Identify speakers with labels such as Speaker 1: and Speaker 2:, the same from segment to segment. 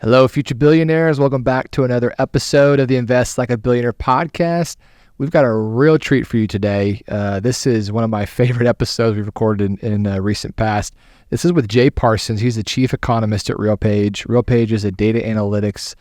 Speaker 1: Hello, future billionaires. Welcome back to another episode of the Invest Like a Billionaire podcast. We've got a real treat for you today. This is one of my favorite episodes we've recorded in recent past. This is with Jay Parsons. He's the chief economist at RealPage. RealPage is a data analytics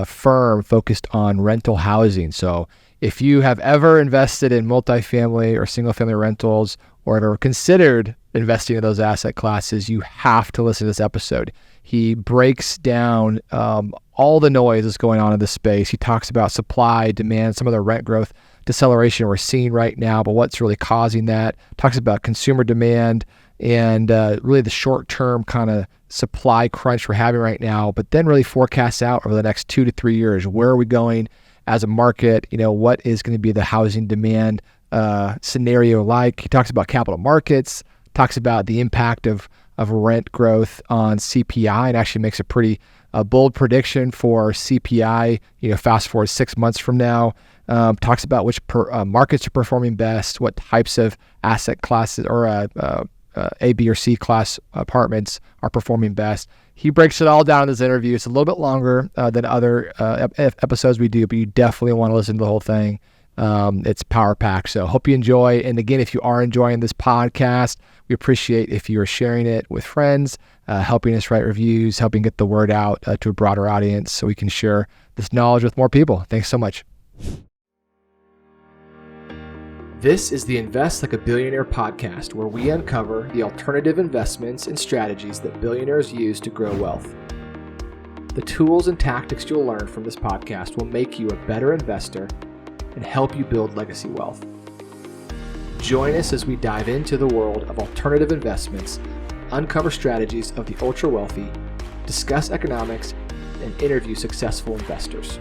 Speaker 1: firm focused on rental housing. So if you have ever invested in multifamily or single family rentals or ever considered investing in those asset classes, you have to listen to this episode. He breaks down all the noise that's going on in this space. He talks about supply, demand, some of the rent growth deceleration we're seeing right now, but what's really causing that. Talks about consumer demand and really the short-term kind of supply crunch we're having right now, but then really forecasts out over the next 2 to 3 years. Where are we going as a market? What is going to be the housing demand scenario like? He talks about capital markets, talks about the impact of rent growth on CPI, and actually makes a pretty bold prediction for CPI, fast forward 6 months from now. Talks about which markets are performing best, what types of asset classes or A, B, or C class apartments are performing best. He breaks it all down in this interview. It's a little bit longer than other episodes we do, but you definitely want to listen to the whole thing. It's power packed. So hope you enjoy. And again, if you are enjoying this podcast, we appreciate if you are sharing it with friends, helping us write reviews, helping get the word out to a broader audience so we can share this knowledge with more people. Thanks so much. This is the Invest Like a Billionaire podcast, where we uncover the alternative investments and strategies that billionaires use to grow wealth. The tools and tactics you'll learn from this podcast will make you a better investor and help you build legacy wealth. Join us as we dive into the world of alternative investments, uncover strategies of the ultra wealthy, discuss economics, and interview successful investors.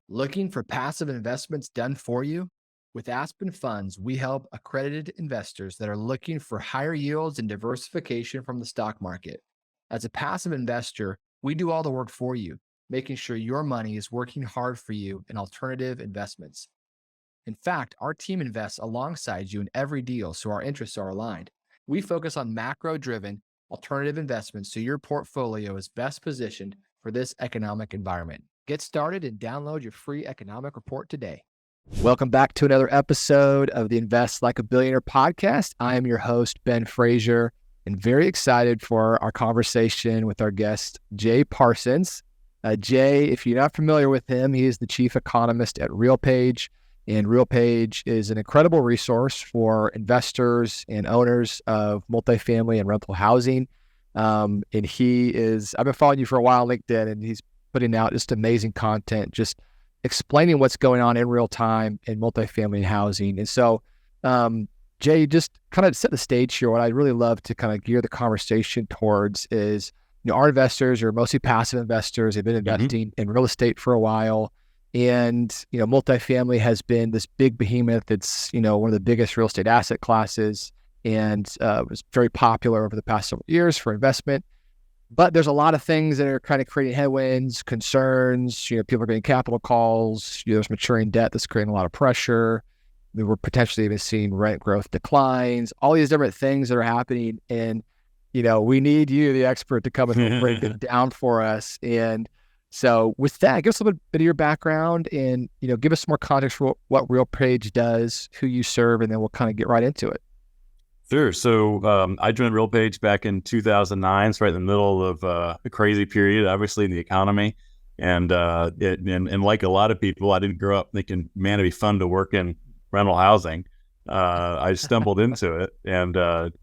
Speaker 1: Looking for passive investments done for you? With Aspen Funds, we help accredited investors that are looking for higher yields and diversification from the stock market. As a passive investor, we do all the work for you, making sure your money is working hard for you in alternative investments. In fact, our team invests alongside you in every deal, so our interests are aligned. We focus on macro-driven alternative investments, so your portfolio is best positioned for this economic environment. Get started and download your free economic report today. Welcome back to another episode of the Invest Like a Billionaire podcast. I am your host, Ben Frazier, and very excited for our conversation with our guest, Jay Parsons. Jay, if you're not familiar with him, he is the chief economist at RealPage, and RealPage is an incredible resource for investors and owners of multifamily and rental housing. And I've been following you for a while on LinkedIn, and he's putting out just amazing content, just explaining what's going on in real time in multifamily housing. And so, Jay, just kind of set the stage here. What I'd really love to kind of gear the conversation towards is, our investors are mostly passive investors. They've been investing in real estate for a while. And, multifamily has been this big behemoth. It's, one of the biggest real estate asset classes, and was very popular over the past several years for investment. But there's a lot of things that are kind of creating headwinds, concerns. People are getting capital calls. There's maturing debt that's creating a lot of pressure. We're potentially even seeing rent growth declines, all these different things that are happening. And, we need you, the expert, to come and break it down for us. And so with that, give us a little bit of your background and, give us some more context for what RealPage does, who you serve, and then we'll kind of get right into it.
Speaker 2: Sure. So I joined RealPage back in 2009. It's right in the middle of a crazy period, obviously, in the economy. And like a lot of people, I didn't grow up thinking, man, it'd be fun to work in rental housing. I stumbled into it and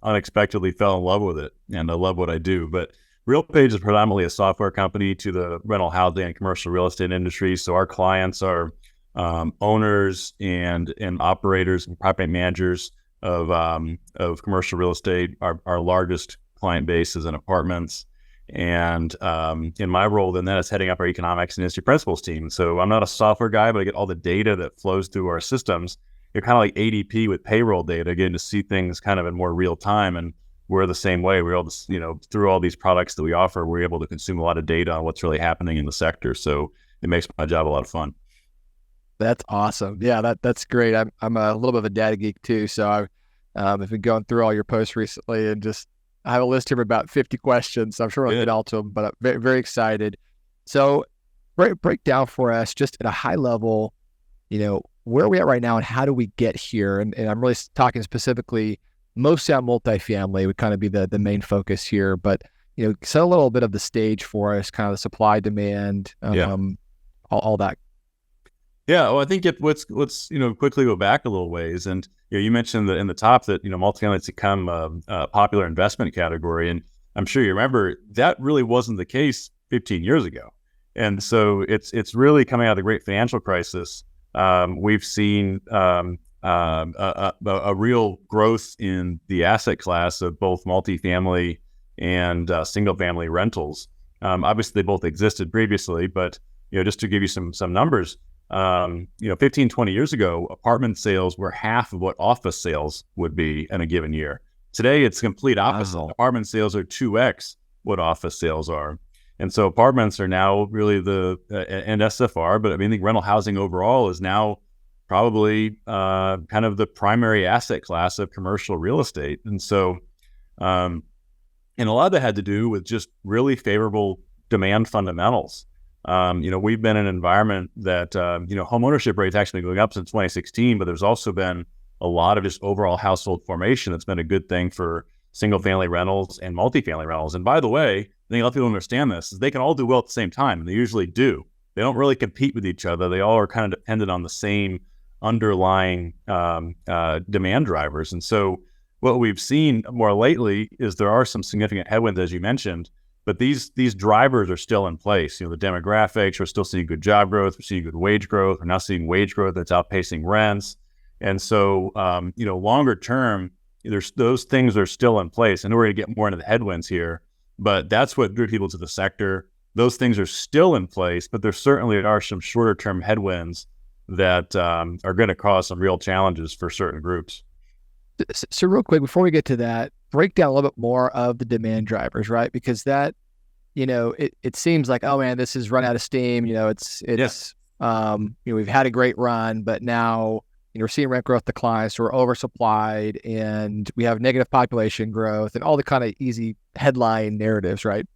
Speaker 2: unexpectedly fell in love with it. And I love what I do. But RealPage is predominantly a software company to the rental housing and commercial real estate industry. So our clients are owners and operators and property managers of commercial real estate. Our largest client base is in apartments. And in my role, then that is heading up our economics and industry principles team. So I'm not a software guy, but I get all the data that flows through our systems. You're kind of like ADP with payroll data, getting to see things kind of in more real time. And we're the same way. We're able to, through all these products that we offer, we're able to consume a lot of data on what's really happening in the sector. So it makes my job a lot of fun.
Speaker 1: That's awesome. Yeah, that's great. I'm a little bit of a data geek too. So I've been going through all your posts recently, and just I have a list here of about 50 questions. So I'm sure I'll get all to them, but I'm very, very excited. So break down for us just at a high level, where are we at right now and how do we get here? And I'm really talking specifically mostly on multifamily would kind of be the main focus here, but set a little bit of the stage for us, kind of the supply, demand, all that.
Speaker 2: Yeah, well, I think let's quickly go back a little ways, and you mentioned in the top that multifamily has become a popular investment category, and I'm sure you remember that really wasn't the case 15 years ago, and so it's really coming out of the great financial crisis. We've seen a real growth in the asset class of both multifamily and single family rentals. Obviously, they both existed previously, but just to give you some numbers. 15, 20 years ago, apartment sales were half of what office sales would be in a given year. Today, it's complete opposite. Wow. Apartment sales are 2x what office sales are. And so apartments are now really and SFR, but I think rental housing overall is now probably kind of the primary asset class of commercial real estate. And so, and a lot of that had to do with just really favorable demand fundamentals. We've been in an environment that, home ownership rates actually going up since 2016, but there's also been a lot of just overall household formation that's been a good thing for single family rentals and multifamily rentals. And by the way, I think a lot of people understand this, is they can all do well at the same time, and they usually do. They don't really compete with each other. They all are kind of dependent on the same underlying demand drivers. And so what we've seen more lately is there are some significant headwinds, as you mentioned, but these drivers are still in place. The demographics, we're still seeing good job growth, we're seeing good wage growth, we're now seeing wage growth that's outpacing rents. And so, longer term, those things are still in place. And we're going to get more into the headwinds here, but that's what drew people to the sector. Those things are still in place, but there certainly are some shorter term headwinds that are going to cause some real challenges for certain groups.
Speaker 1: So real quick, before we get to that, break down a little bit more of the demand drivers, right? Because that, it seems like, oh man, this is run out of steam. Yes. We've had a great run, but now, we're seeing rent growth decline, so we're oversupplied and we have negative population growth and all the kind of easy headline narratives, right?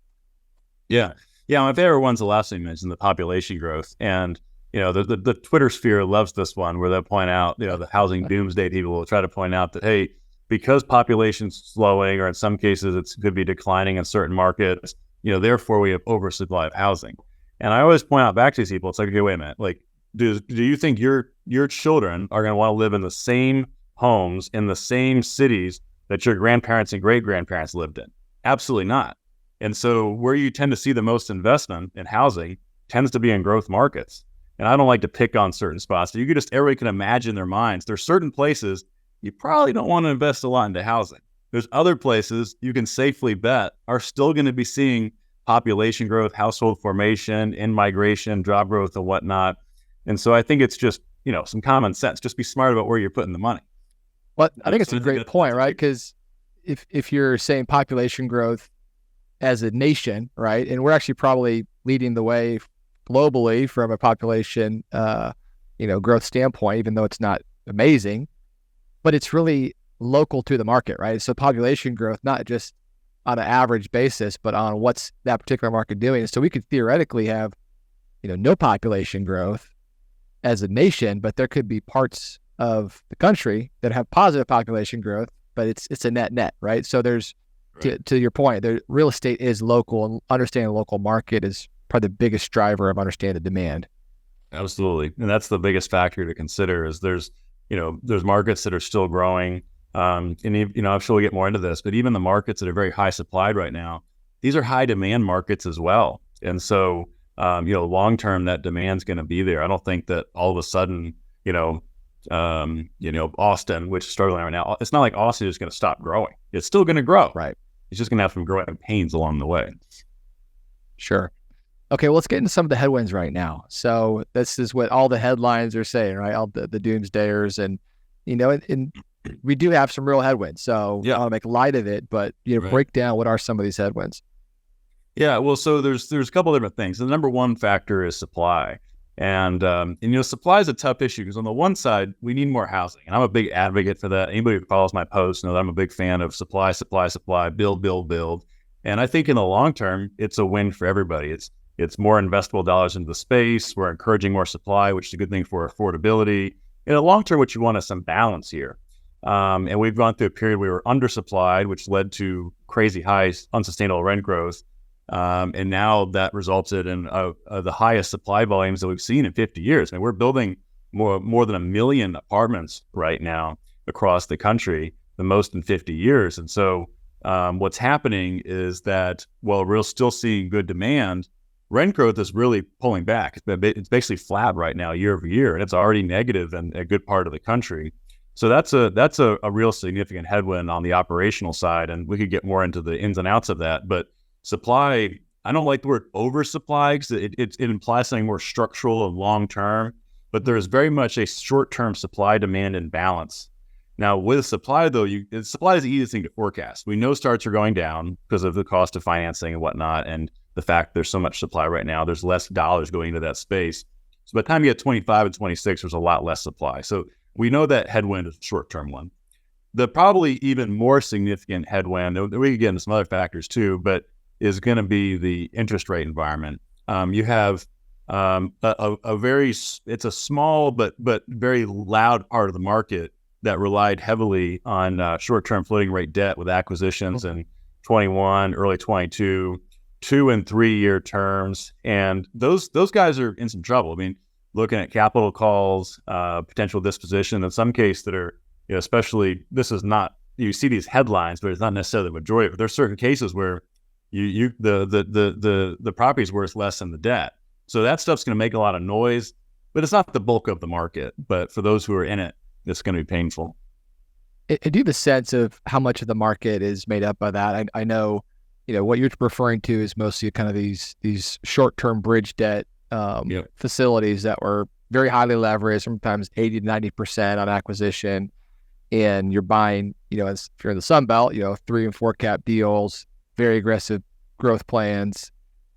Speaker 2: Yeah. Yeah. My favorite one's the last thing you mentioned, the population growth. And, the Twitter sphere loves this one where they'll point out, the housing doomsday people will try to point out that, hey, because population's slowing, or in some cases it could be declining in certain markets, therefore we have oversupply of housing. And I always point out back to these people, it's like, okay, wait a minute, like, do you think your children are going to want to live in the same homes in the same cities that your grandparents and great-grandparents lived in? Absolutely not. And so where you tend to see the most investment in housing tends to be in growth markets. And I don't like to pick on certain spots. So everybody can imagine their minds. There's certain places you probably don't want to invest a lot into housing. There's other places you can safely bet are still going to be seeing population growth, household formation, in-migration, job growth, and whatnot. And so I think it's just, some common sense. Just be smart about where you're putting the money.
Speaker 1: Well, I think it's a great point, right? Because if you're saying population growth as a nation, right, and we're actually probably leading the way globally from a population, growth standpoint, even though it's not amazing, but it's really local to the market, right? So population growth, not just on an average basis, but on what's that particular market doing. So we could theoretically have, no population growth as a nation, but there could be parts of the country that have positive population growth, but it's a net, right? So there's, right. To your point, the real estate is local, and understanding the local market is probably the biggest driver of understanding demand.
Speaker 2: Absolutely. And that's the biggest factor to consider is there's markets that are still growing. And, I'm sure we'll get more into this, but even the markets that are very high supplied right now, these are high demand markets as well. And so, long-term that demand's going to be there. I don't think that all of a sudden, Austin, which is struggling right now, it's not like Austin is going to stop growing. It's still going to grow.
Speaker 1: Right.
Speaker 2: It's just going to have some growing pains along the way.
Speaker 1: Sure. Okay, well, let's get into some of the headwinds right now. So this is what all the headlines are saying, right? All the doomsdayers, and and we do have some real headwinds. So I want to make light of it, but right. Break down what are some of these headwinds.
Speaker 2: Yeah, well, so there's a couple different things. The number one factor is supply, And supply is a tough issue because on the one side, we need more housing. And I'm a big advocate for that. Anybody who follows my posts knows that I'm a big fan of supply, supply, supply, build, build, build. And I think in the long term, it's a win for everybody. It's more investable dollars into the space. We're encouraging more supply, which is a good thing for affordability. In the long term, what you want is some balance here. And we've gone through a period where we were undersupplied, which led to crazy high, unsustainable rent growth. And now that resulted in the highest supply volumes that we've seen in 50 years. I mean, we're building more than 1 million apartments right now across the country, the most in 50 years. And so what's happening is that while we're still seeing good demand, rent growth is really pulling back. It's basically flat right now year over year, and it's already negative in a good part of the country. So that's a real significant headwind on the operational side, and we could get more into the ins and outs of that. But supply, I don't like the word oversupply because it implies something more structural and long term, but there is very much a short term supply demand imbalance. Now, with supply, though, supply is the easiest thing to forecast. We know starts are going down because of the cost of financing and whatnot, and the fact there's so much supply right now, there's less dollars going into that space. So by the time you get 25 and 26, there's a lot less supply. So we know that headwind is a short-term one. The probably even more significant headwind, we can get into some other factors too, but is going to be the interest rate environment. You have it's a small but very loud part of the market that relied heavily on short-term floating rate debt with acquisitions in 21, early 22, 2 and 3 year terms. And those guys are in some trouble. I mean, looking at capital calls, potential disposition in some cases that are, especially, this is not, you see these headlines, but it's not necessarily the majority. But there's certain cases where the property is worth less than the debt. So that stuff's going to make a lot of noise, but it's not the bulk of the market. But for those who are in it, it's going to be painful.
Speaker 1: I do have a sense of how much of the market is made up by that. I know, what you're referring to is mostly kind of these short-term bridge debt facilities that were very highly leveraged, sometimes 80 to 90% on acquisition. And you're buying, if you're in the Sun Belt, 3 and 4 cap deals, very aggressive growth plans.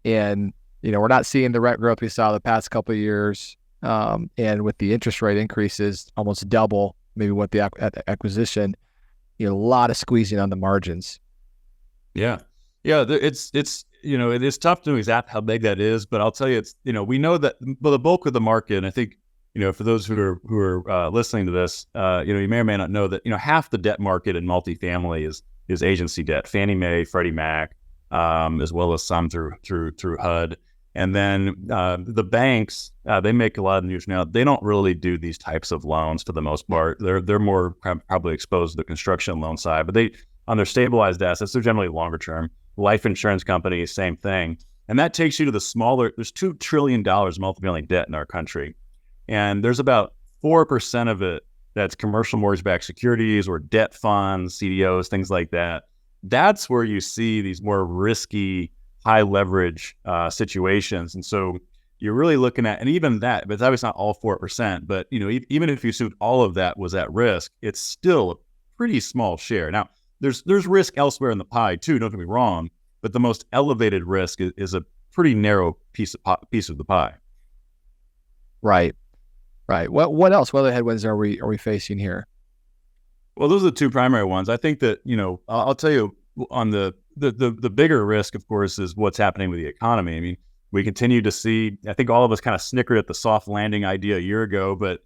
Speaker 1: And, we're not seeing the rent growth we saw the past couple of years. And with the interest rate increases, almost double maybe what the acquisition, a lot of squeezing on the margins.
Speaker 2: Yeah. It's it is tough to know exactly how big that is, but I'll tell you, it's we know that the bulk of the market, and I think for those who are listening to this, you may or may not know that half the debt market in multifamily is agency debt, Fannie Mae, Freddie Mac, as well as some through HUD. And then the banks, they make a lot of news now. They don't really do these types of loans for the most part. They're more probably exposed to the construction loan side, but on their stabilized assets, they're generally longer term. Life insurance companies, same thing. And that takes you to the smaller, there's $2 trillion multifamily debt in our country. And there's about 4% of it that's commercial mortgage-backed securities or debt funds, CDOs, things like that. That's where you see these more risky, high leverage situations. And so you're really looking at, and even that, but it's obviously not all 4%, but even if you assumed all of that was at risk, it's still a pretty small share. Now, there's risk elsewhere in the pie too, don't get me wrong, but the most elevated risk is a pretty narrow piece of the pie.
Speaker 1: Right. What else? What other headwinds are we facing here?
Speaker 2: Well, those are the two primary ones. I think that, I'll tell you on the bigger risk, of course, is what's happening with the economy. I mean, we continue to see, I think all of us kind of snickered at the soft landing idea a year ago, but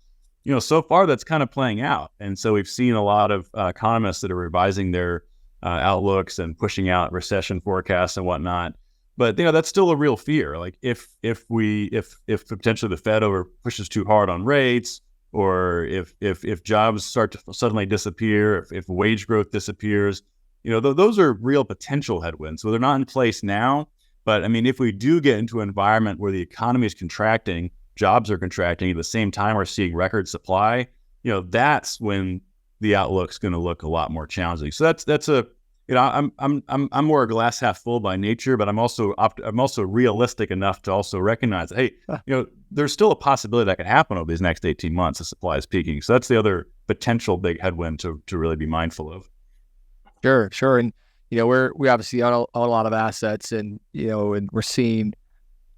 Speaker 2: so far that's kind of playing out. And so we've seen a lot of economists that are revising their outlooks and pushing out recession forecasts and whatnot. But that's still a real fear. Like if potentially the Fed pushes too hard on rates, or if jobs start to suddenly disappear, if wage growth disappears, those are real potential headwinds. So they're not in place now. But I mean, if we do get into an environment where the economy is contracting, jobs are contracting at the same time we're seeing record supply, that's when the outlook's going to look a lot more challenging. So that's a, I'm more a glass half full by nature, but I'm also realistic enough to also recognize that, hey, there's still a possibility that could happen over these next 18 months. The supply is peaking. So that's the other potential big headwind to really be mindful of.
Speaker 1: Sure. And, we obviously own a lot of assets, and, and we're seeing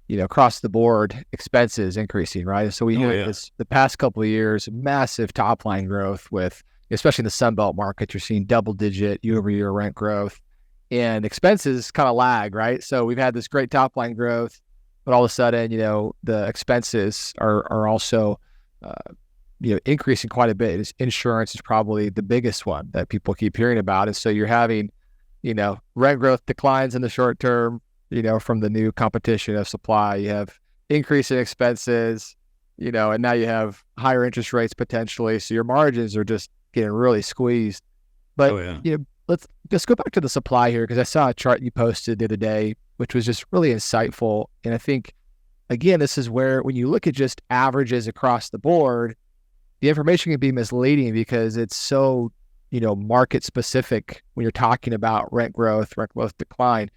Speaker 1: across the board expenses increasing, right? So we had this the past couple of years, massive top line growth with, especially in the Sun Belt market, you're seeing double digit year over year rent growth, and expenses kind of lag, right? So we've had this great top line growth, but all of a sudden, the expenses are also, increasing quite a bit. Insurance is probably the biggest one that people keep hearing about. And so you're having, rent growth declines in the short term, from the new competition of supply. You have increase in expenses, and now you have higher interest rates potentially. So your margins are just getting really squeezed. But, let's go back to the supply here, because I saw a chart you posted the other day, which was just really insightful. And I think, again, this is where when you look at just averages across the board, the information can be misleading because it's so, market specific when you're talking about rent growth decline.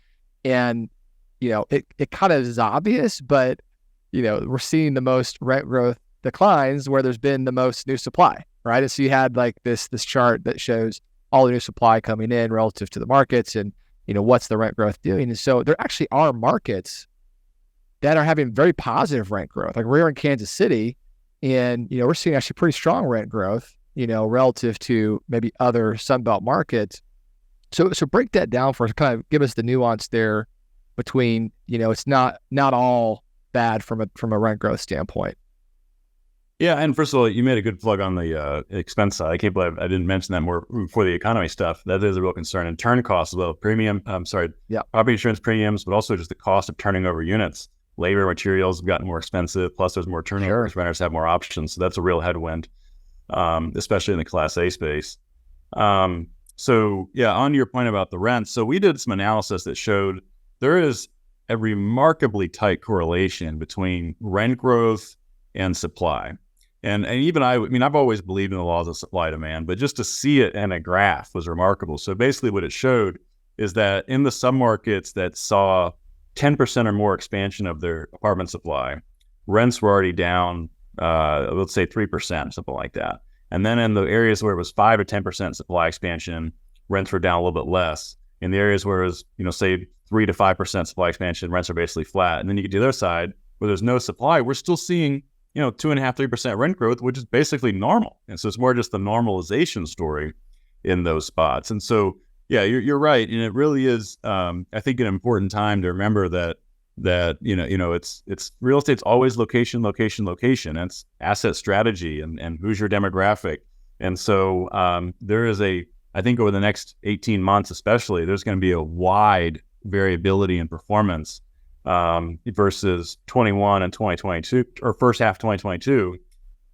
Speaker 1: And, it kind of is obvious, but, we're seeing the most rent growth declines where there's been the most new supply, right? And so you had like this chart that shows all the new supply coming in relative to the markets and, what's the rent growth doing. And so there actually are markets that are having very positive rent growth. Like we're in Kansas City, and, we're seeing actually pretty strong rent growth, relative to maybe other Sunbelt markets. So break that down for us, kind of give us the nuance there between, it's not all bad from a rent growth standpoint.
Speaker 2: Yeah, and first of all, you made a good plug on the expense side. I can't believe I didn't mention that more for the economy stuff. That is a real concern. And turn costs as well, property insurance premiums, but also just the cost of turning over units. Labor, materials have gotten more expensive, plus there's more turnover. Sure. Renters have more options. So that's a real headwind, especially in the Class A space. So yeah, on your point about the rents, so we did some analysis that showed there is a remarkably tight correlation between rent growth and supply. And even I've always believed in the laws of supply and demand, but just to see it in a graph was remarkable. So basically what it showed is that in the submarkets that saw 10% or more expansion of their apartment supply, rents were already down, let's say 3%, something like that. And then in the areas where it was 5 or 10% supply expansion, rents were down a little bit less. In the areas where it was, say 3 to 5% supply expansion, rents are basically flat. And then you get to the other side where there's no supply, we're still seeing 2.5%, 3% rent growth, which is basically normal. And so it's more just the normalization story in those spots. And so, yeah, you're right. And it really is, I think, an important time to remember that it's real estate's always location. It's asset strategy and who's your demographic. And so there is I think over the next 18 months, especially, there's going to be a wide variability in performance versus 21 and 2022 or first half 2022,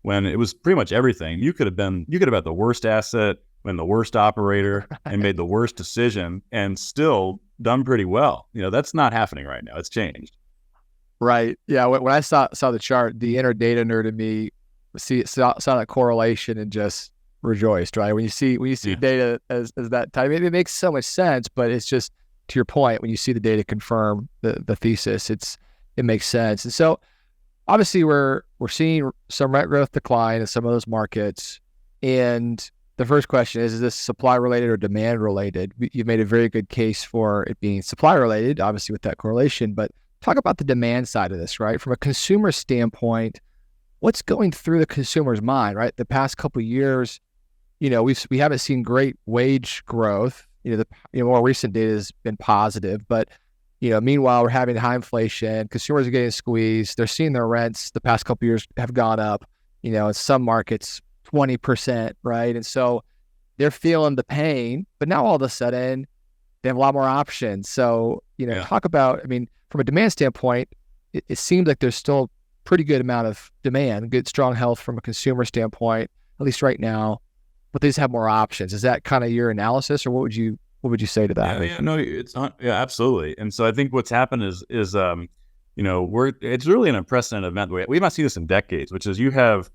Speaker 2: when it was pretty much everything. You could have had the worst asset, been the worst operator, and made the worst decision and still done pretty well. That's not happening right now. It's changed.
Speaker 1: Right. Yeah. When I saw the chart, the inner data nerd in me saw that correlation and just rejoiced, right? When you see data as that type, it makes so much sense, but it's just, to your point, when you see the data confirm the thesis, it makes sense. And so obviously we're seeing some rent growth decline in some of those markets. And the first question is this supply related or demand related? You've made a very good case for it being supply related, obviously with that correlation, but talk about the demand side of this, right? From a consumer standpoint, what's going through the consumer's mind, right? The past couple of years, we haven't seen great wage growth. The more recent data has been positive, but meanwhile we're having high inflation. Consumers are getting squeezed. They're seeing their rents the past couple of years have gone up. In some markets 20%, right? And so they're feeling the pain. But now all of a sudden they have a lot more options. So talk about. From a demand standpoint, it seems like there's still pretty good amount of demand, good strong health from a consumer standpoint, at least right now. But they just have more options. Is that kind of your analysis, or what would you say to that?
Speaker 2: It's not. Yeah, absolutely. And so I think what's happened is it's really an unprecedented event. We've not seen this in decades, which is you have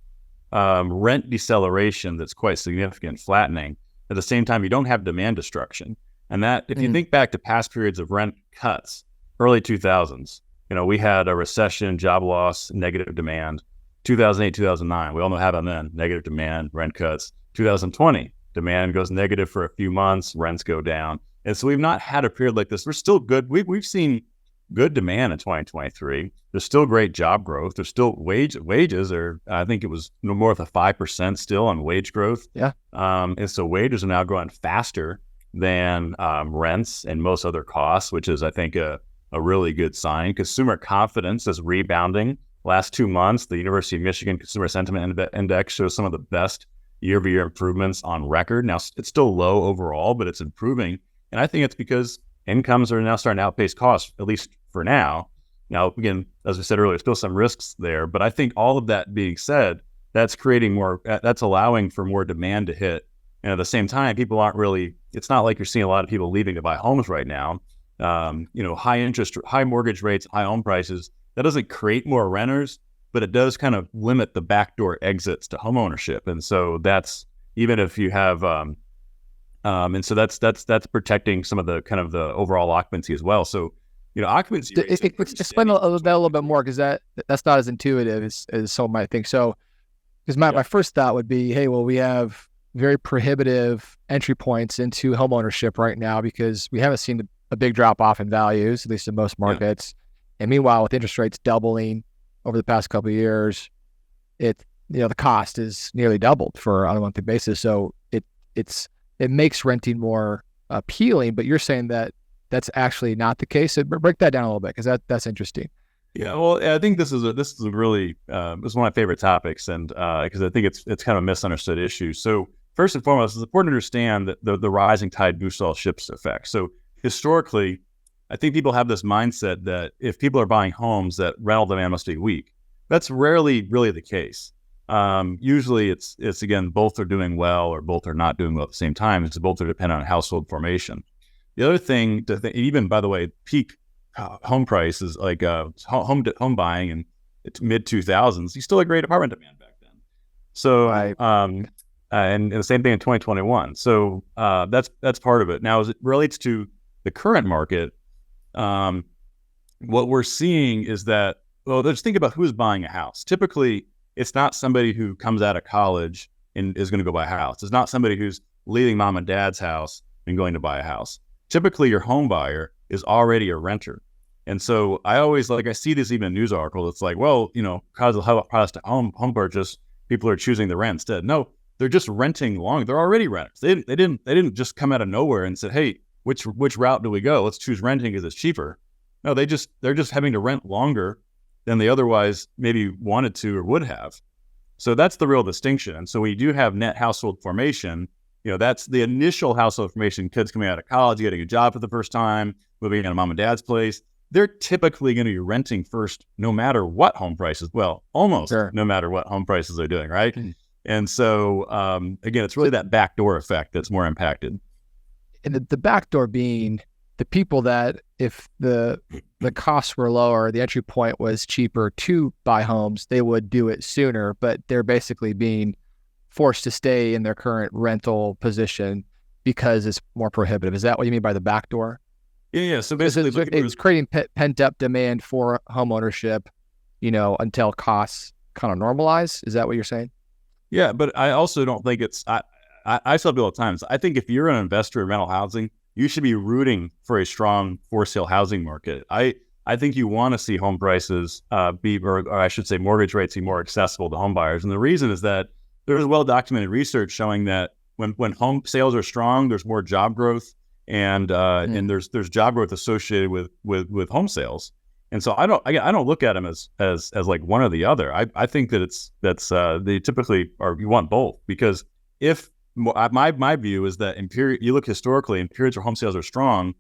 Speaker 2: rent deceleration that's quite significant, flattening. At the same time, you don't have demand destruction. And that, if you think back to past periods of rent cuts, early 2000s, we had a recession, job loss, negative demand. 2008, 2009, we all know how about then, negative demand, rent cuts. 2020, demand goes negative for a few months, rents go down. And so we've not had a period like this. We're still good. We've seen good demand in 2023. There's still great job growth. There's still wages are, I think it was north of 5% still on wage growth.
Speaker 1: Yeah.
Speaker 2: And so wages are now growing faster than rents and most other costs, which is, I think, a really good sign. Consumer confidence is rebounding. Last 2 months, the University of Michigan Consumer Sentiment Index shows some of the best year-over-year improvements on record. Now, it's still low overall, but it's improving. And I think it's because incomes are now starting to outpace costs, at least for now. Now, again, as I said earlier, still some risks there. But I think all of that being said, that's allowing for more demand to hit. And at the same time, people aren't really, it's not like you're seeing a lot of people leaving to buy homes right now. High mortgage rates, high home prices, that doesn't create more renters, but it does kind of limit the backdoor exits to home ownership. And so that's, even if you have, and so that's protecting some of the kind of the overall occupancy as well. So, occupancy rates
Speaker 1: explain that a little bit more, because that's not as intuitive as some might think. So, because my first thought would be, hey, well, we have very prohibitive entry points into home ownership right now because we haven't seen a big drop off in values, at least in most markets. And meanwhile, with interest rates doubling over the past couple of years, the cost is nearly doubled on a monthly basis. So it makes renting more appealing. But you're saying that that's actually not the case. So break that down a little bit, because that's interesting.
Speaker 2: Yeah, well, I think this is a really this is one of my favorite topics, and because I think it's kind of a misunderstood issue. So first and foremost, it's important to understand that the rising tide moves all ships effect. So historically, I think people have this mindset that if people are buying homes, that rental demand must be weak. That's rarely really the case. Usually it's again, both are doing well or both are not doing well at the same time. It's both are dependent on household formation. The other thing to think, even by the way, peak home prices like home buying in mid 2000s, you still had great apartment demand back then. So and the same thing in 2021. So that's part of it. Now, as it relates to the current market, what we're seeing is that, well, just think about who's buying a house. Typically, it's not somebody who comes out of college and is going to go buy a house. It's not somebody who's leaving mom and dad's house and going to buy a house. Typically, your home buyer is already a renter. And so I see this even in news articles. It's like, well, because of how price to home purchase, people are choosing the rent instead. No, they're just renting long. They're already renters. They didn't just come out of nowhere and said, hey, which route do we go? Let's choose renting because it's cheaper. No, they're just having to rent longer than they otherwise maybe wanted to or would have. So that's the real distinction. And so when you do have net household formation, that's the initial household formation, kids coming out of college, getting a job for the first time, moving out of mom and dad's place. They're typically going to be renting first, no matter what home prices. Well, almost no matter what home prices are doing, right? Mm-hmm. And so, again, it's really that backdoor effect that's more impacted.
Speaker 1: And the backdoor being the people that, if the costs were lower, the entry point was cheaper to buy homes, they would do it sooner, but they're basically being forced to stay in their current rental position because it's more prohibitive. Is that what you mean by the backdoor?
Speaker 2: Yeah. So basically,
Speaker 1: it's creating pent-up demand for home ownership, until costs kind of normalize. Is that what you're saying?
Speaker 2: Yeah, but I also don't think it's. I tell people all the time. I think if you're an investor in rental housing, you should be rooting for a strong for-sale housing market. I think you want to see home prices or I should say, mortgage rates be more accessible to home buyers. And the reason is that there's well-documented research showing that when home sales are strong, there's more job growth, and there's job growth associated with home sales. And so I don't look at them as like one or the other. I think that they typically are, you want both, because if my view is that you look historically in periods where home sales are strong,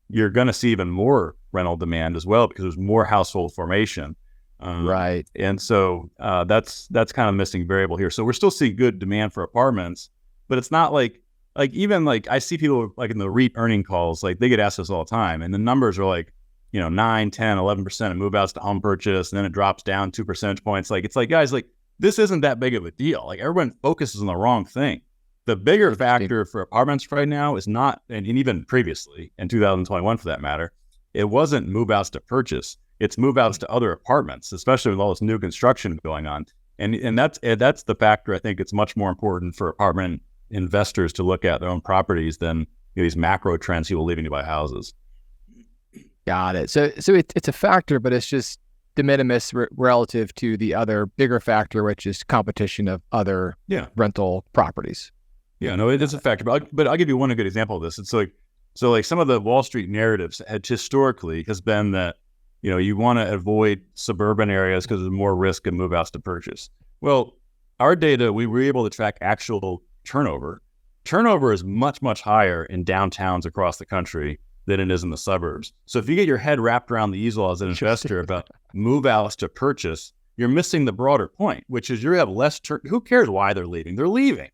Speaker 2: you're going to see even more rental demand as well because there's more household formation.
Speaker 1: Right.
Speaker 2: And so that's kind of a missing variable here. So we're still seeing good demand for apartments, but it's not like even like I see people like in the REIT earning calls, like they get asked this all the time, and the numbers are like, 9, 10, 11% of move outs to home purchase, and then it drops down 2 percentage points. Like, it's like, guys, like this isn't that big of a deal. Like, everyone focuses on the wrong thing. The bigger factor for apartments right now is not, and even previously in 2021 for that matter, it wasn't move outs to purchase. It's move outs to other apartments, especially with all this new construction going on. And that's the factor. I think it's much more important for apartment investors to look at their own properties than these macro trends people leaving to buy houses.
Speaker 1: Got it. So it's a factor, but it's just de minimis relative to the other bigger factor, which is competition of other
Speaker 2: Yeah.
Speaker 1: rental properties.
Speaker 2: Yeah, no, it is a factor. But I'll give you one good example of this. It's like, so like some of the Wall Street narratives had historically has been that, you want to avoid suburban areas because there's more risk of move outs to purchase. Well, our data, we were able to track actual turnover. Turnover is much, much higher in downtowns across the country than it is in the suburbs. So if you get your head wrapped around the easel as an investor about move outs to purchase, you're missing the broader point, which is you have less, who cares why they're leaving? They're leaving.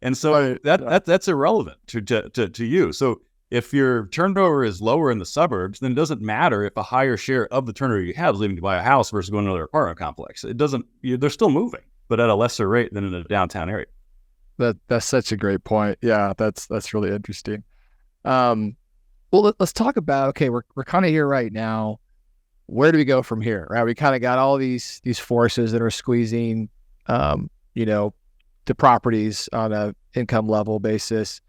Speaker 2: And so that's irrelevant to you. So if your turnover is lower in the suburbs, then it doesn't matter if a higher share of the turnover you have is leaving to buy a house versus going to another apartment complex. It doesn't, they're still moving, but at a lesser rate than in a downtown area.
Speaker 1: That's such a great point. Yeah, that's really interesting. Well, let's talk about, okay, we're kind of here right now. Where do we go from here? Right, we kind of got all these forces that are squeezing, the properties on a income level basis.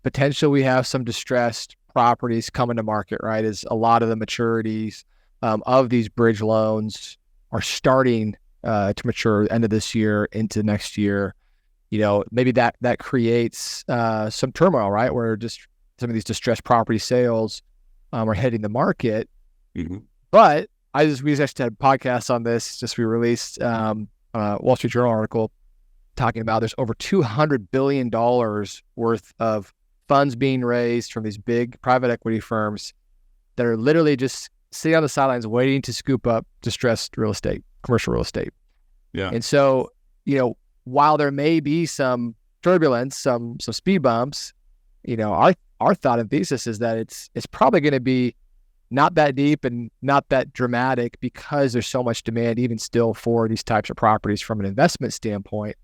Speaker 1: Potentially, we have some distressed properties coming to market. Right, as a lot of the maturities of these bridge loans are starting to mature end of this year into next year. Maybe that creates some turmoil, right? Where just some of these distressed property sales are hitting the market.
Speaker 2: Mm-hmm.
Speaker 1: But we just actually had podcasts on this. We released a Wall Street Journal article talking about there's over $200 billion worth of funds being raised from these big private equity firms that are literally just sitting on the sidelines waiting to scoop up distressed real estate, commercial real estate.
Speaker 2: Yeah.
Speaker 1: And so, while there may be some turbulence, some speed bumps, our thought and thesis is that it's probably going to be not that deep and not that dramatic because there's so much demand even still for these types of properties from an investment standpoint.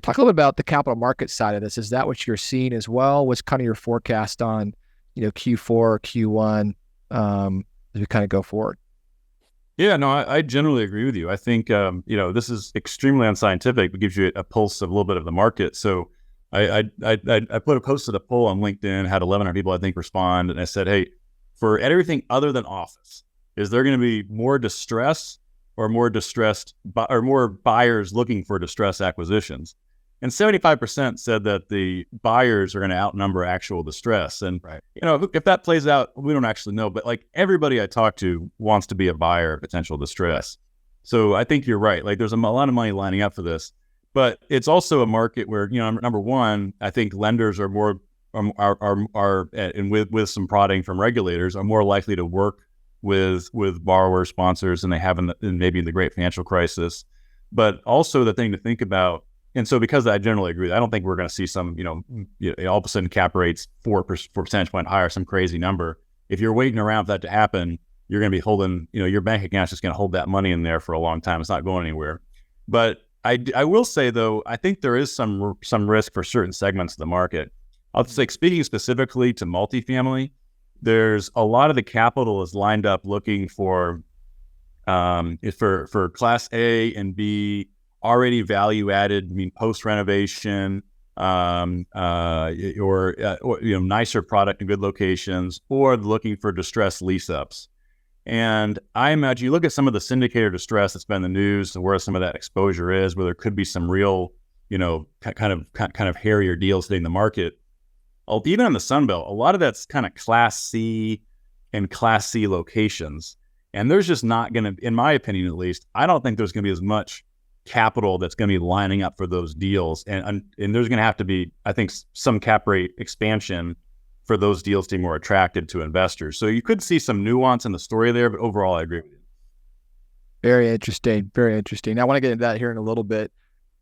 Speaker 1: Talk a little bit about the capital market side of this. Is that what you're seeing as well? What's kind of your forecast on, Q4, Q1 as we kind of go forward?
Speaker 2: Yeah, no, I generally agree with you. I think, this is extremely unscientific, but gives you a pulse of a little bit of the market. So I posted a poll on LinkedIn, had 1,100 people, I think, respond. And I said, hey, for everything other than office, is there going to be more distress or more more buyers looking for distress acquisitions? And 75% said that the buyers are going to outnumber actual distress. And,
Speaker 1: right.
Speaker 2: If that plays out, we don't actually know. But like everybody I talk to wants to be a buyer of potential distress. So I think you're right. Like there's a lot of money lining up for this. But it's also a market where, number one, I think lenders are more, and with some prodding from regulators, are more likely to work with borrower sponsors than they have maybe in the great financial crisis. But also the thing to think about, and so because I generally agree, I don't think we're going to see some, all of a sudden cap rates 4 percentage point higher, some crazy number. If you're waiting around for that to happen, you're going to be holding, your bank account's just going to hold that money in there for a long time. It's not going anywhere. But I will say though, I think there is some risk for certain segments of the market. I'll say, speaking specifically to multifamily, there's a lot of the capital is lined up looking for Class A and B already value added, post renovation, or nicer product in good locations, or looking for distressed lease ups. And I imagine you look at some of the syndicator distress that's been in the news and where some of that exposure is, where there could be some real, kind of hairier deals hitting the market. Even in the Sun Belt, a lot of that's kind of Class C and Class C locations. And there's just not going to, in my opinion at least, I don't think there's going to be as much capital that's going to be lining up for those deals. And there's going to have to be, I think, some cap rate expansion for those deals to be more attractive to investors. So you could see some nuance in the story there, but overall, I agree with you.
Speaker 1: Very interesting. Very interesting. I want to get into that here in a little bit.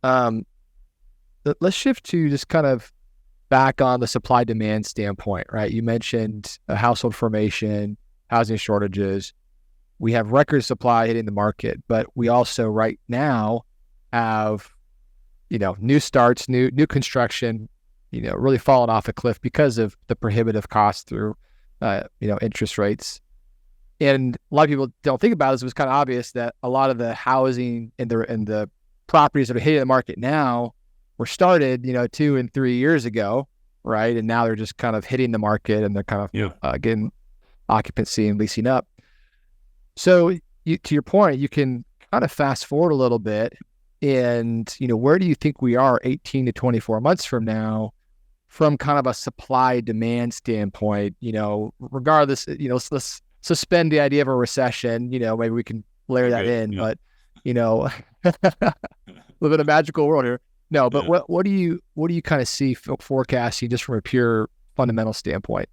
Speaker 1: Let's shift to just kind of back on the supply demand standpoint, right? You mentioned household formation, housing shortages. We have record supply hitting the market, but we also right now have, new starts, new construction, really falling off a cliff because of the prohibitive costs through, interest rates. And a lot of people don't think about this. It was kind of obvious that a lot of the housing and the properties that are hitting the market now were started, 2 and 3 years ago, right? And now they're just kind of hitting the market and they're kind of getting occupancy and leasing up. So to your point, you can kind of fast forward a little bit and, where do you think we are 18 to 24 months from now from kind of a supply demand standpoint, regardless, let's suspend the idea of a recession, maybe we can layer that in, but, live in a magical world here. No, but what do you kind of see forecasting just from a pure fundamental standpoint?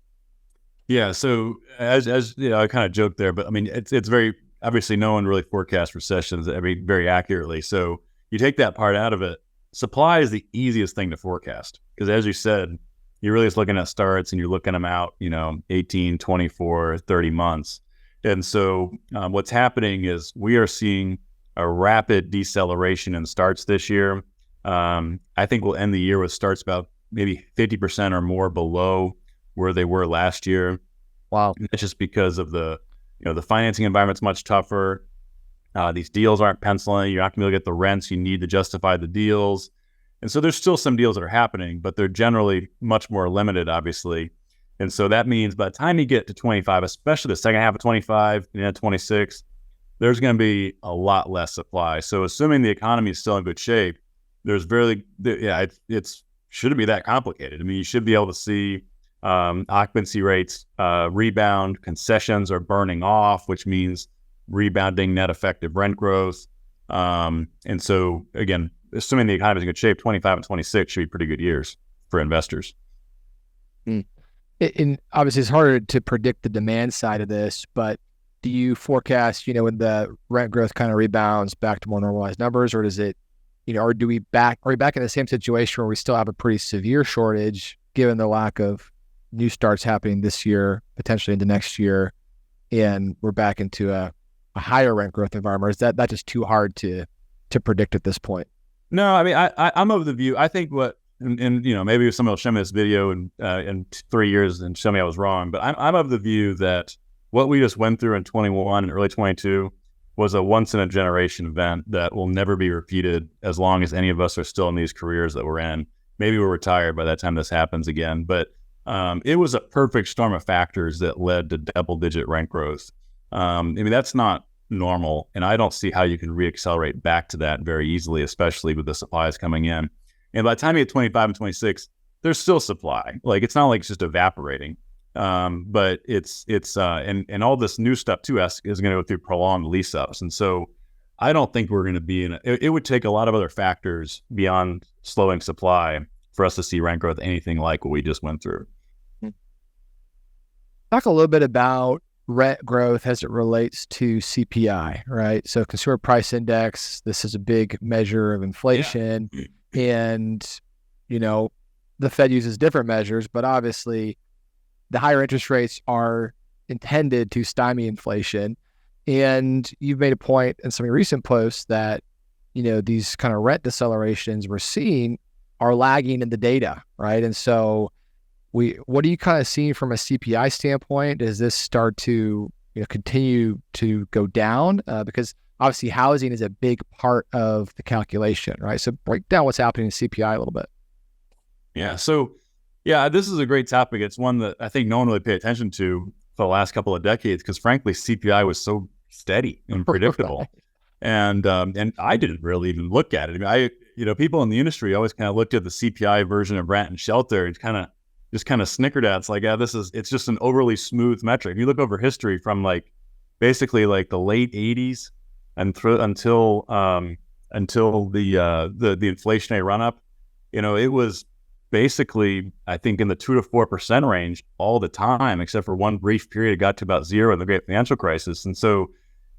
Speaker 2: Yeah. So as I kind of joked there, but I mean, it's very obviously no one really forecasts recessions very accurately. So you take that part out of it. Supply is the easiest thing to forecast because, as you said, you're really just looking at starts and you're looking them out, 18, 24, 30 months. And so what's happening is we are seeing a rapid deceleration in starts this year. I think we'll end the year with starts about maybe 50% or more below where they were last year.
Speaker 1: Wow.
Speaker 2: That's just because of the financing environment's much tougher. These deals aren't penciling. You're not going to be able to get the rents you need to justify the deals. And so there's still some deals that are happening, but they're generally much more limited, obviously. And so that means by the time you get to 25, especially the second half of 25 and 26, there's going to be a lot less supply. So assuming the economy is still in good shape, it shouldn't be that complicated. I mean, you should be able to see occupancy rates rebound, concessions are burning off, which means rebounding net effective rent growth. And so again, assuming the economy is in good shape, 25 and 26 should be pretty good years for investors.
Speaker 1: And obviously it's harder to predict the demand side of this, but do you forecast, when the rent growth kind of rebounds back to more normalized numbers, or does it, or are we back in the same situation where we still have a pretty severe shortage given the lack of new starts happening this year, potentially into next year, and we're back into a higher rent growth environment? Or is that just too hard to predict at this point?
Speaker 2: No, I mean, I'm of the view, I think and maybe somebody will show me this video in 3 years and show me I was wrong, but I'm of the view that what we just went through in 21 and early 22 was a once in a generation event that will never be repeated as long as any of us are still in these careers that we're in. Maybe we're retired by that time this happens again, but it was a perfect storm of factors that led to double-digit rent growth. I mean, that's not normal, and I don't see how you can reaccelerate back to that very easily, especially with the supplies coming in. And by the time you get 25 and 26, there's still supply. Like, it's not like it's just evaporating, but it's and all this new stuff too is going to go through prolonged lease ups. And so I don't think we're going to be it would take a lot of other factors beyond slowing supply for us to see rent growth anything like what we just went through.
Speaker 1: Talk a little bit about rent growth as it relates to CPI, right? So consumer price index, this is a big measure of inflation. Yeah. And, the Fed uses different measures, but obviously the higher interest rates are intended to stymie inflation. And you've made a point in some of your recent posts that, these kind of rent decelerations we're seeing are lagging in the data, right? And so what are you kind of seeing from a CPI standpoint? Does this start to continue to go down? Because obviously housing is a big part of the calculation, right? So break down what's happening in CPI a little bit.
Speaker 2: Yeah. So this is a great topic. It's one that I think no one really paid attention to for the last couple of decades because frankly, CPI was so steady and predictable. Right. And I didn't really even look at it. I mean, people in the industry always kind of looked at the CPI version of rent and shelter and just kind of snickered at it. It's like, it's just an overly smooth metric. If you look over history from basically the late 80s until the inflationary run up, it was basically, I think, in the 2 to 4% range all the time, except for one brief period it got to about zero in the great financial crisis. And so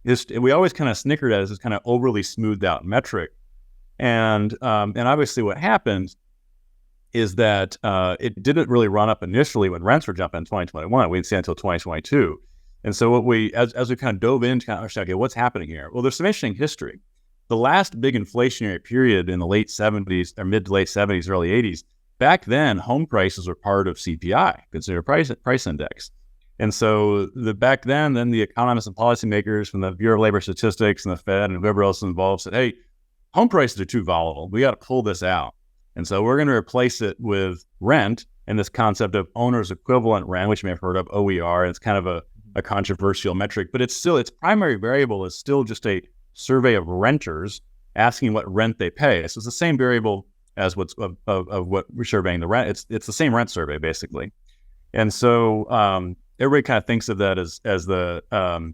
Speaker 2: we always kind of snickered at it as this kind of overly smoothed out metric. And obviously what happened is that it didn't really run up initially when rents were jumping in 2021. We didn't see it until 2022. And so what as we kind of dove into kind of understand, okay, what's happening here? Well, there's some interesting history. The last big inflationary period in the late 70s or mid to late 70s, early 80s, back then home prices were part of CPI, considered price index. And so back then the economists and policymakers from the Bureau of Labor Statistics and the Fed and whoever else involved said, hey, home prices are too volatile. We got to pull this out. And so we're going to replace it with rent and this concept of owner's equivalent rent, which you may have heard of, OER. It's kind of a controversial metric, but it's still, its primary variable is still just a survey of renters asking what rent they pay. So it's the same variable as what's of what we're surveying the rent. It's the same rent survey basically. And so everybody kind of thinks of that as the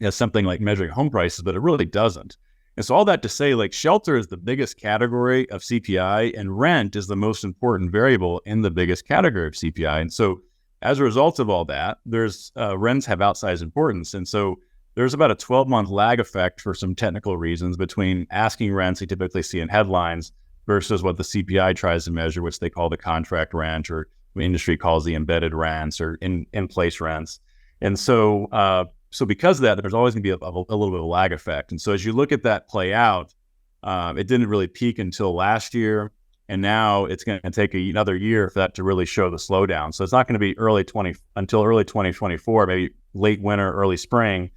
Speaker 2: as something like measuring home prices, but it really doesn't. And so all that to say, like, shelter is the biggest category of CPI, and rent is the most important variable in the biggest category of CPI. And so as a result of all that, there's rents have outsized importance. And so there's about a 12-month lag effect for some technical reasons between asking rents you typically see in headlines versus what the CPI tries to measure, which they call the contract rent, or the industry calls the embedded rents or in-place rents. And so so because of that, there's always going to be a little bit of a lag effect. And so as you look at that play out, it didn't really peak until last year. And now it's going to take another year for that to really show the slowdown. So it's not going to be until early 2024, maybe late winter, early spring,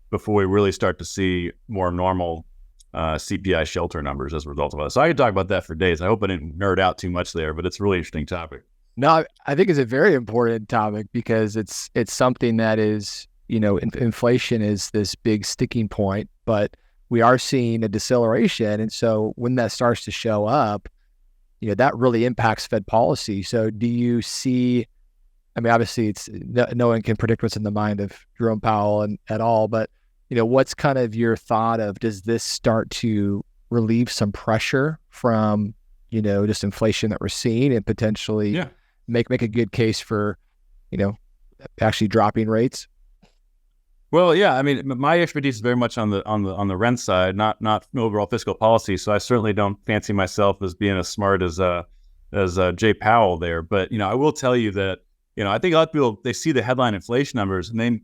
Speaker 2: before we really start to see more normal CPI shelter numbers as a result of it. So I could talk about that for days. I hope I didn't nerd out too much there, but it's a really interesting topic.
Speaker 1: No, I think it's a very important topic because it's something that is, inflation is this big sticking point, but we are seeing a deceleration. And so when that starts to show up, that really impacts Fed policy. So do you see, I mean, obviously it's no one can predict what's in the mind of Jerome Powell at all, but what's kind of your thought of, does this start to relieve some pressure from, just inflation that we're seeing and potentially make a good case for, actually dropping rates?
Speaker 2: Well, yeah, I mean, my expertise is very much on the rent side, not overall fiscal policy. So I certainly don't fancy myself as being as smart as Jay Powell there. But I will tell you that I think a lot of people, they see the headline inflation numbers, and then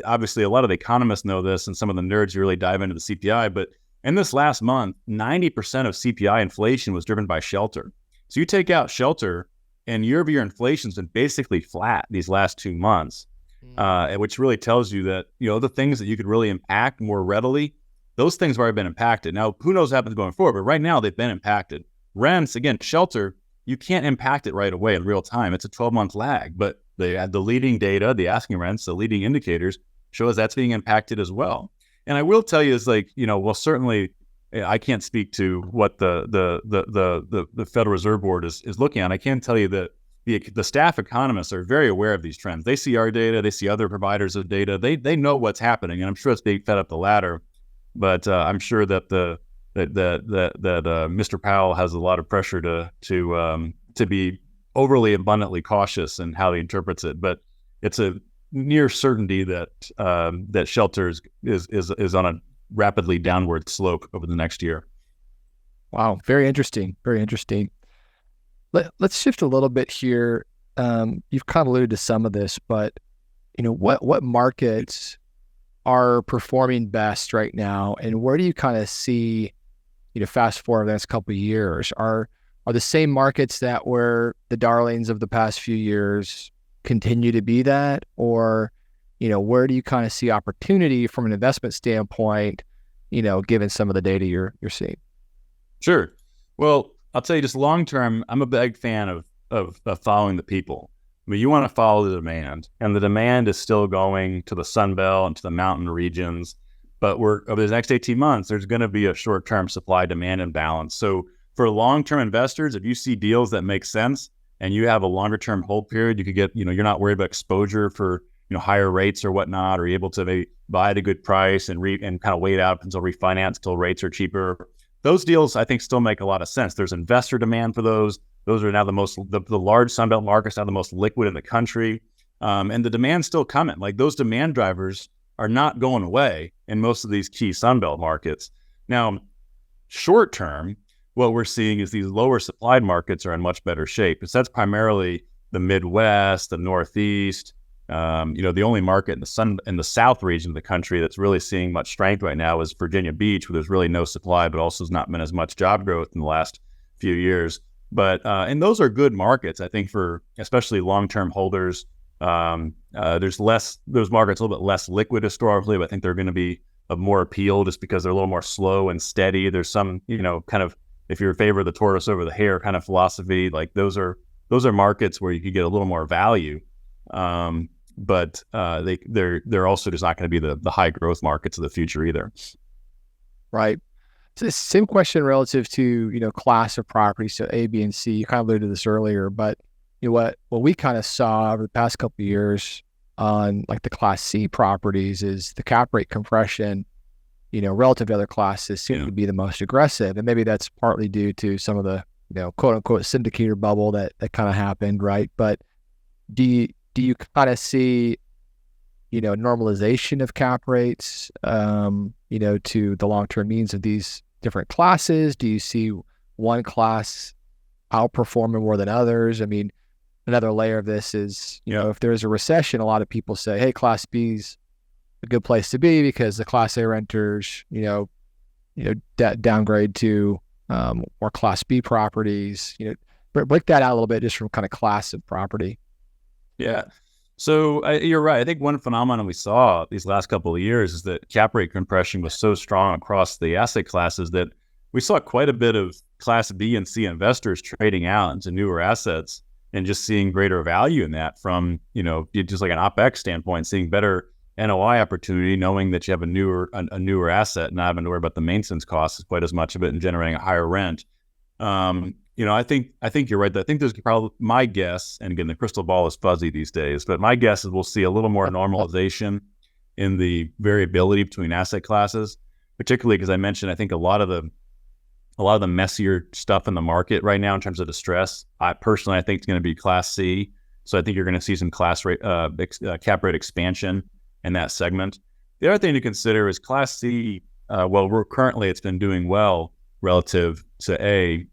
Speaker 2: obviously a lot of the economists know this, and some of the nerds who really dive into the CPI. But in this last month, 90% of CPI inflation was driven by shelter. So you take out shelter, and year-over-year inflation's been basically flat these last 2 months. Which really tells you that, the things that you could really impact more readily, those things have already been impacted. Now, who knows what happens going forward, but right now they've been impacted. Rents, again, shelter, you can't impact it right away in real time. It's a 12-month lag, but the leading data, the asking rents, the leading indicators show us that's being impacted as well. And I will tell you is well, certainly I can't speak to what the Federal Reserve Board is looking at. I can tell you that the staff economists are very aware of these trends. They see our data, they see other providers of data. They know what's happening, and I'm sure it's being fed up the ladder. But I'm sure that Mr. Powell has a lot of pressure to be overly abundantly cautious in how he interprets it. But it's a near certainty that that shelter is on a rapidly downward slope over the next year.
Speaker 1: Wow, very interesting. Very interesting. Let's shift a little bit here. You've kind of alluded to some of this, but what markets are performing best right now, and where do you kind of see, fast forward the next couple of years, are the same markets that were the darlings of the past few years continue to be that, or where do you kind of see opportunity from an investment standpoint, given some of the data you're seeing?
Speaker 2: Sure. Well, I'll tell you, just long term, I'm a big fan of following the people. I mean, you want to follow the demand, and the demand is still going to the Sun Belt and to the mountain regions. But over the next 18 months, there's going to be a short-term supply-demand imbalance. So for long-term investors, if you see deals that make sense and you have a longer-term hold period, you could get, you're not worried about exposure for higher rates or whatnot, or you're able to maybe buy at a good price and kind of wait out until refinance until rates are cheaper. Those deals, I think, still make a lot of sense. There's investor demand for those. Those are now the large Sunbelt markets, now the most liquid in the country. And the demand's still coming. Like, those demand drivers are not going away in most of these key Sunbelt markets. Now, short term, what we're seeing is these lower supplied markets are in much better shape. So that's primarily the Midwest, the Northeast. The only market in the South region of the country that's really seeing much strength right now is Virginia Beach, where there's really no supply, but also has not been as much job growth in the last few years. But and those are good markets, I think, for especially long-term holders. There's those markets a little bit less liquid historically, but I think they're going to be of more appeal just because they're a little more slow and steady. There's some, kind of, if you're in favor of the tortoise over the hare kind of philosophy, like those are markets where you could get a little more value. but they're also just not going to be the high growth markets of the future either.
Speaker 1: Right. So the same question relative to, class of property. So A, B, and C, you kind of alluded to this earlier, but what we kind of saw over the past couple of years on like the class C properties is the cap rate compression, relative to other classes seem to be the most aggressive. And maybe that's partly due to some of the, quote unquote syndicator bubble that kind of happened. Right. But do you kind of see, normalization of cap rates, to the long-term means of these different classes? Do you see one class outperforming more than others? I mean, another layer of this is, if there's a recession, a lot of people say, hey, class B's a good place to be because the class A renters, downgrade to or class B properties, break that out a little bit just from kind of class of property.
Speaker 2: Yeah. So you're right. I think one phenomenon we saw these last couple of years is that cap rate compression was so strong across the asset classes that we saw quite a bit of class B and C investors trading out into newer assets and just seeing greater value in that from, just like an OpEx standpoint, seeing better NOI opportunity, knowing that you have a newer asset, not having to worry about the maintenance costs quite as much of it and generating a higher rent. I think you're right. I think there's probably, my guess, and again, the crystal ball is fuzzy these days, but my guess is we'll see a little more normalization in the variability between asset classes, particularly because I mentioned, I think a lot of the messier stuff in the market right now in terms of distress, I think it's going to be class C. So I think you're going to see some cap rate expansion in that segment. The other thing to consider is class C. It's been doing well relative to A,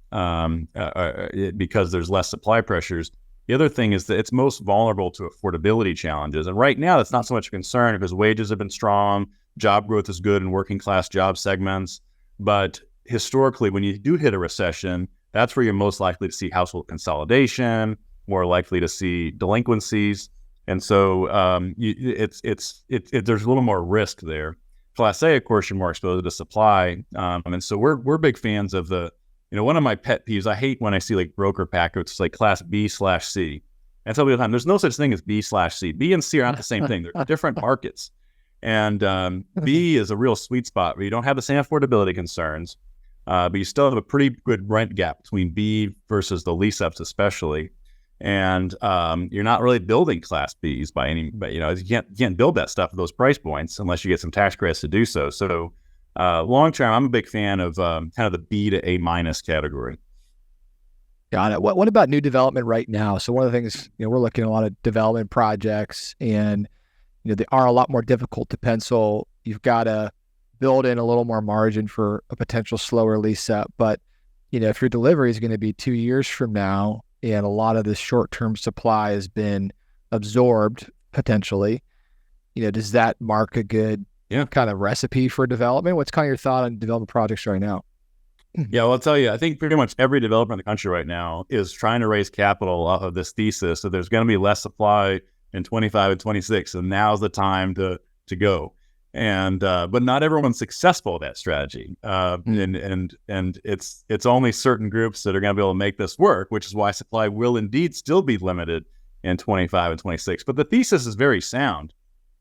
Speaker 2: because there's less supply pressures. The other thing is that it's most vulnerable to affordability challenges. And right now, that's not so much a concern because wages have been strong, job growth is good in working class job segments. But historically, when you do hit a recession, that's where you're most likely to see household consolidation, more likely to see delinquencies. And so there's a little more risk there. Class A, of course, you're more exposed to supply. And so we're big fans of one of my pet peeves, I hate when I see like broker packets like class B/C. And I tell people all the time, there's no such thing as B/C. B and C are not the same thing. They're different markets. And B is a real sweet spot where you don't have the same affordability concerns, but you still have a pretty good rent gap between B versus the lease ups, especially. And you're not really building class Bs but you can't build that stuff at those price points unless you get some tax credits to do so. So long term, I'm a big fan of kind of the B to A minus category.
Speaker 1: Got it. What about new development right now? So one of the things, we're looking at a lot of development projects and, they are a lot more difficult to pencil. You've got to build in a little more margin for a potential slower lease up. But, if your delivery is going to be 2 years from now, and a lot of this short-term supply has been absorbed potentially, does that mark a good kind of recipe for development? What's kind of your thought on development projects right now?
Speaker 2: Yeah, well, I'll tell you, I think pretty much every developer in the country right now is trying to raise capital off of this thesis. So there's going to be less supply in 25 and 26, and now's the time to go. And but not everyone's successful at that strategy, and it's only certain groups that are going to be able to make this work, which is why supply will indeed still be limited in 25 and 26. But the thesis is very sound.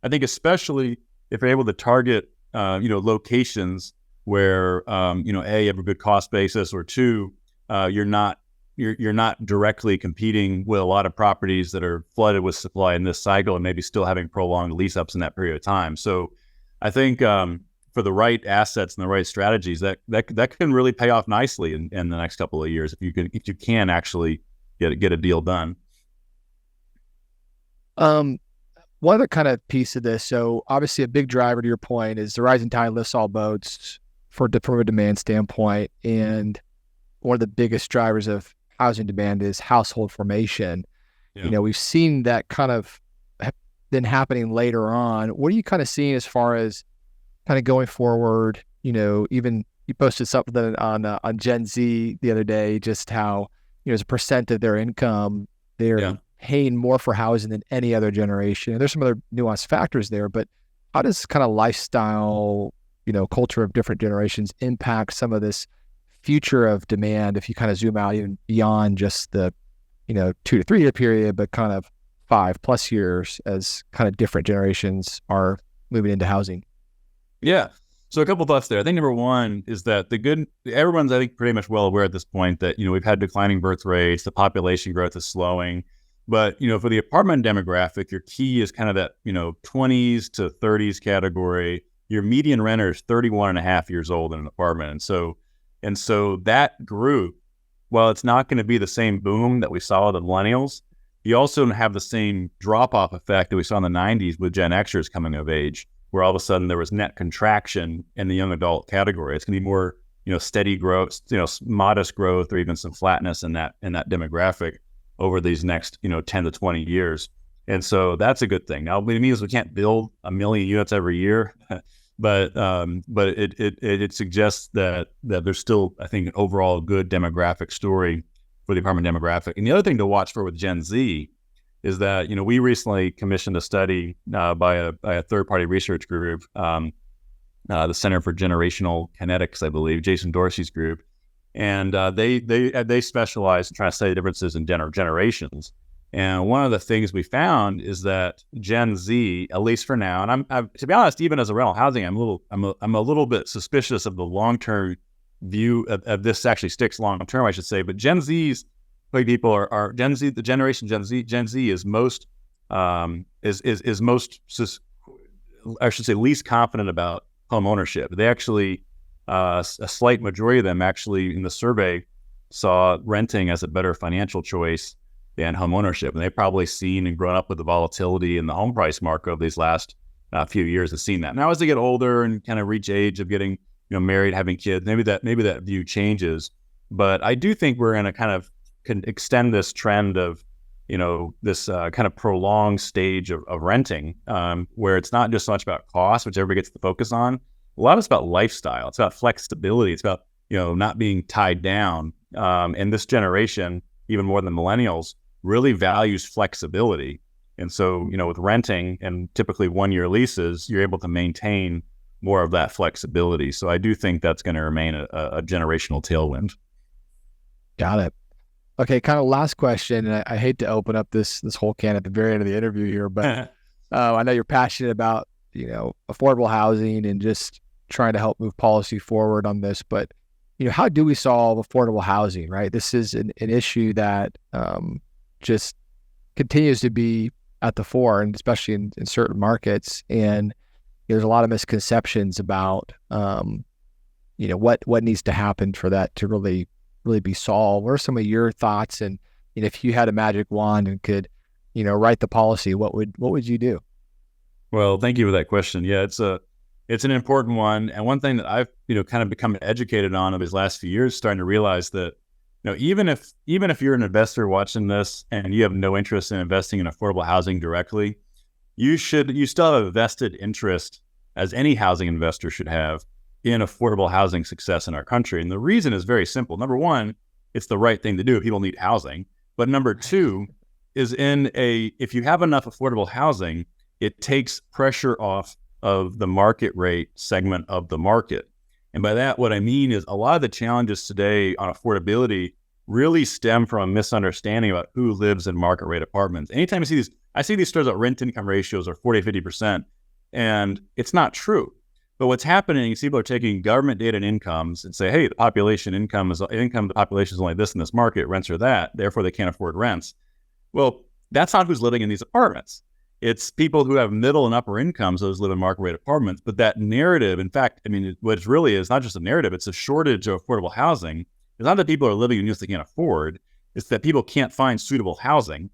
Speaker 2: I think especially if you're able to target locations where A, you have a good cost basis, or two, you're not directly competing with a lot of properties that are flooded with supply in this cycle and maybe still having prolonged lease ups in that period of time. So I think for the right assets and the right strategies, that can really pay off nicely in the next couple of years if you can actually get a deal done.
Speaker 1: One other kind of piece of this, so obviously a big driver to your point is the rising tide lifts all boats from a demand standpoint, and one of the biggest drivers of housing demand is household formation. Yeah. We've seen that kind of been happening later on. What are you kind of seeing as far as kind of going forward? Even you posted something on Gen Z the other day, just how as a percent of their income, they're paying more for housing than any other generation. And there's some other nuanced factors there, but how does kind of lifestyle, culture of different generations impact some of this future of demand if you kind of zoom out even beyond just the 2 to 3 year period, but kind of 5+ years as kind of different generations are moving into housing?
Speaker 2: Yeah. So a couple thoughts there. I think number one is that everyone's, I think, pretty much well aware at this point that, we've had declining birth rates, the population growth is slowing. But, for the apartment demographic, your key is kind of that, 20s to 30s category. Your median renter is 31 and a half years old in an apartment. And so that group, while it's not going to be the same boom that we saw with the millennials, you also have the same drop-off effect that we saw in the 90s with Gen Xers coming of age, where all of a sudden there was net contraction in the young adult category. It's going to be more, steady growth, modest growth, or even some flatness in that demographic over these next, 10 to 20 years. And so that's a good thing. Now, it means we can't build 1 million units every year, but it suggests that there's still, I think, an overall good demographic story for the apartment demographic. And the other thing to watch for with Gen Z is that, we recently commissioned a study by a third-party research group, the Center for Generational Kinetics, I believe, Jason Dorsey's group. And they specialize in trying to study differences in generations. And one of the things we found is that Gen Z, at least for now, and I'm to be honest, even as a rental housing, I'm a little bit suspicious of the long-term view of this actually sticks long-term, I should say. But Gen Z's people are Gen Z, the generation Gen Z is most is most, I should say, least confident about home ownership. They actually, a slight majority of them actually in the survey saw renting as a better financial choice than home ownership. And they've probably seen and grown up with the volatility in the home price market of these last few years have seen that. Now, as they get older and kind of reach age of getting, married, having kids, maybe that view changes. But I do think we're in a kind of can extend this trend of, this kind of prolonged stage of renting, where it's not just so much about cost, which everybody gets to focus on. A lot of it's about lifestyle. It's about flexibility. It's about, not being tied down. And this generation, even more than millennials, really values flexibility. And so, with renting and typically 1-year leases, you're able to maintain more of that flexibility. So I do think that's going to remain a generational tailwind.
Speaker 1: Got it. Okay, kind of last question. And I hate to open up this whole can at the very end of the interview here, but I know you're passionate about, affordable housing and just trying to help move policy forward on this. But, how do we solve affordable housing, right? This is an issue that just continues to be at the fore, and especially in certain markets. And there's a lot of misconceptions about, what needs to happen for that to really be solved. What are some of your thoughts? And if you had a magic wand and could, write the policy, what would you do?
Speaker 2: Well, thank you for that question. Yeah, it's an important one. And one thing that I've, kind of become educated on over these last few years, starting to realize that, even if you're an investor watching this and you have no interest in investing in affordable housing directly, you still have a vested interest, as any housing investor should have, in affordable housing success in our country. And the reason is very simple. Number one, it's the right thing to do. People need housing. But number two is if you have enough affordable housing, it takes pressure off of the market rate segment of the market. And by that, what I mean is a lot of the challenges today on affordability really stem from a misunderstanding about who lives in market rate apartments. Anytime I see these stories about rent income ratios are 40, 50%, and it's not true. But what's happening is people are taking government data and incomes and say, hey, the income of the population is only this in this market, rents are that, therefore they can't afford rents. Well, that's not who's living in these apartments. It's people who have middle and upper incomes, those live in market rate apartments. But that narrative, in fact, what it really is not just a narrative, it's a shortage of affordable housing. It's not that people are living in units they can't afford, it's that people can't find suitable housing.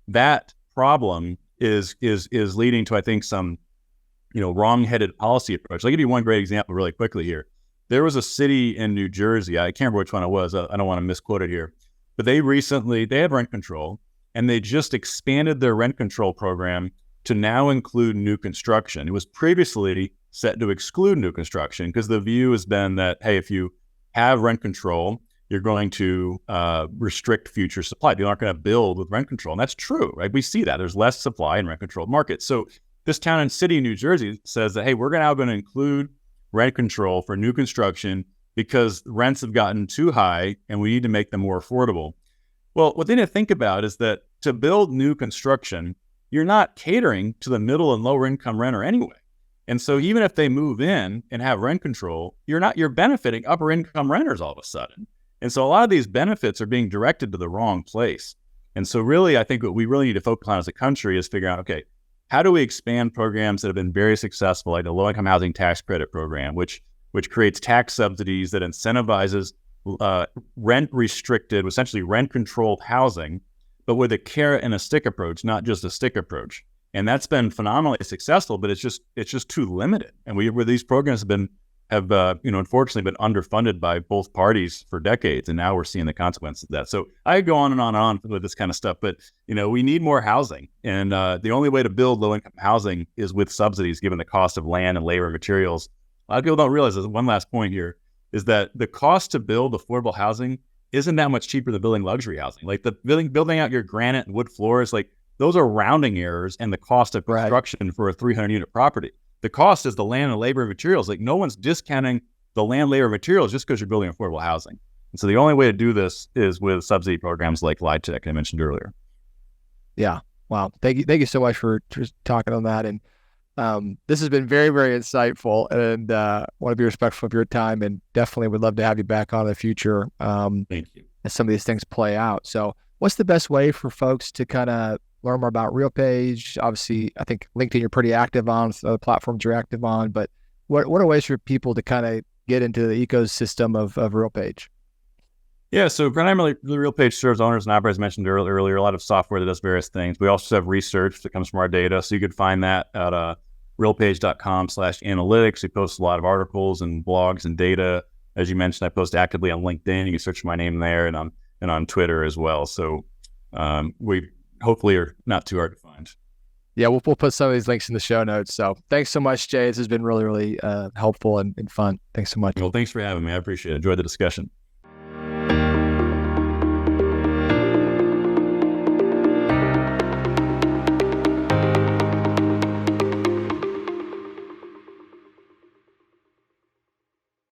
Speaker 2: That problem is leading to, I think, some wrong-headed policy approach. I'll give you one great example really quickly here. There was a city in New Jersey, I can't remember which one it was, I don't want to misquote it here, but they had rent control, and they just expanded their rent control program to now include new construction. It was previously set to exclude new construction because the view has been that, hey, if you have rent control, you're going to restrict future supply. People aren't going to build with rent control. And that's true, right? We see that. There's less supply in rent-controlled markets. So this town and city in New Jersey says that, hey, we're now going to include rent control for new construction because rents have gotten too high and we need to make them more affordable. Well, what they need to think about is that to build new construction, you're not catering to the middle and lower income renter anyway. And so even if they move in and have rent control, you're benefiting upper income renters all of a sudden. And so a lot of these benefits are being directed to the wrong place. And so really, I think what we really need to focus on as a country is figuring out, okay, how do we expand programs that have been very successful, like the low-income housing tax credit program, which creates tax subsidies that incentivizes rent-restricted, essentially rent-controlled housing, but with a carrot and a stick approach, not just a stick approach. And that's been phenomenally successful, but it's just too limited. And where these programs have unfortunately been underfunded by both parties for decades, and now we're seeing the consequences of that. So I could go on and on and on with this kind of stuff, but we need more housing, and the only way to build low-income housing is with subsidies, given the cost of land and labor and materials. A lot of people don't realize this. One last point here is that the cost to build affordable housing isn't that much cheaper than building luxury housing. Like the building out your granite and wood floors, like those are rounding errors, and the cost of construction for a 300-unit property. The cost is the land and labor and materials. Like no one's discounting the land, labor, and materials just because you're building affordable housing. And so the only way to do this is with subsidy programs like LIHTC I mentioned earlier.
Speaker 1: Yeah. Wow. Thank you so much for talking on that. And this has been very, very insightful, and want to be respectful of your time, and definitely would love to have you back on in the future.
Speaker 2: Thank you.
Speaker 1: As some of these things play out. So what's the best way for folks to kind of learn more about RealPage? Obviously, I think LinkedIn you're pretty active on, so other platforms you're active on, but what are ways for people to kind of get into the ecosystem of RealPage?
Speaker 2: Yeah, so primarily the RealPage serves owners and operators, mentioned earlier, a lot of software that does various things. We also have research that comes from our data, so you could find that at realpage.com/analytics. We post a lot of articles and blogs and data. As you mentioned, I post actively on LinkedIn. You can search my name there, and on Twitter as well. So we hopefully are not too hard to find.
Speaker 1: Yeah, we'll put some of these links in the show notes. So thanks so much, Jay. This has been really, really helpful and fun. Thanks so much.
Speaker 2: Well, thanks for having me. I appreciate it. Enjoyed the discussion.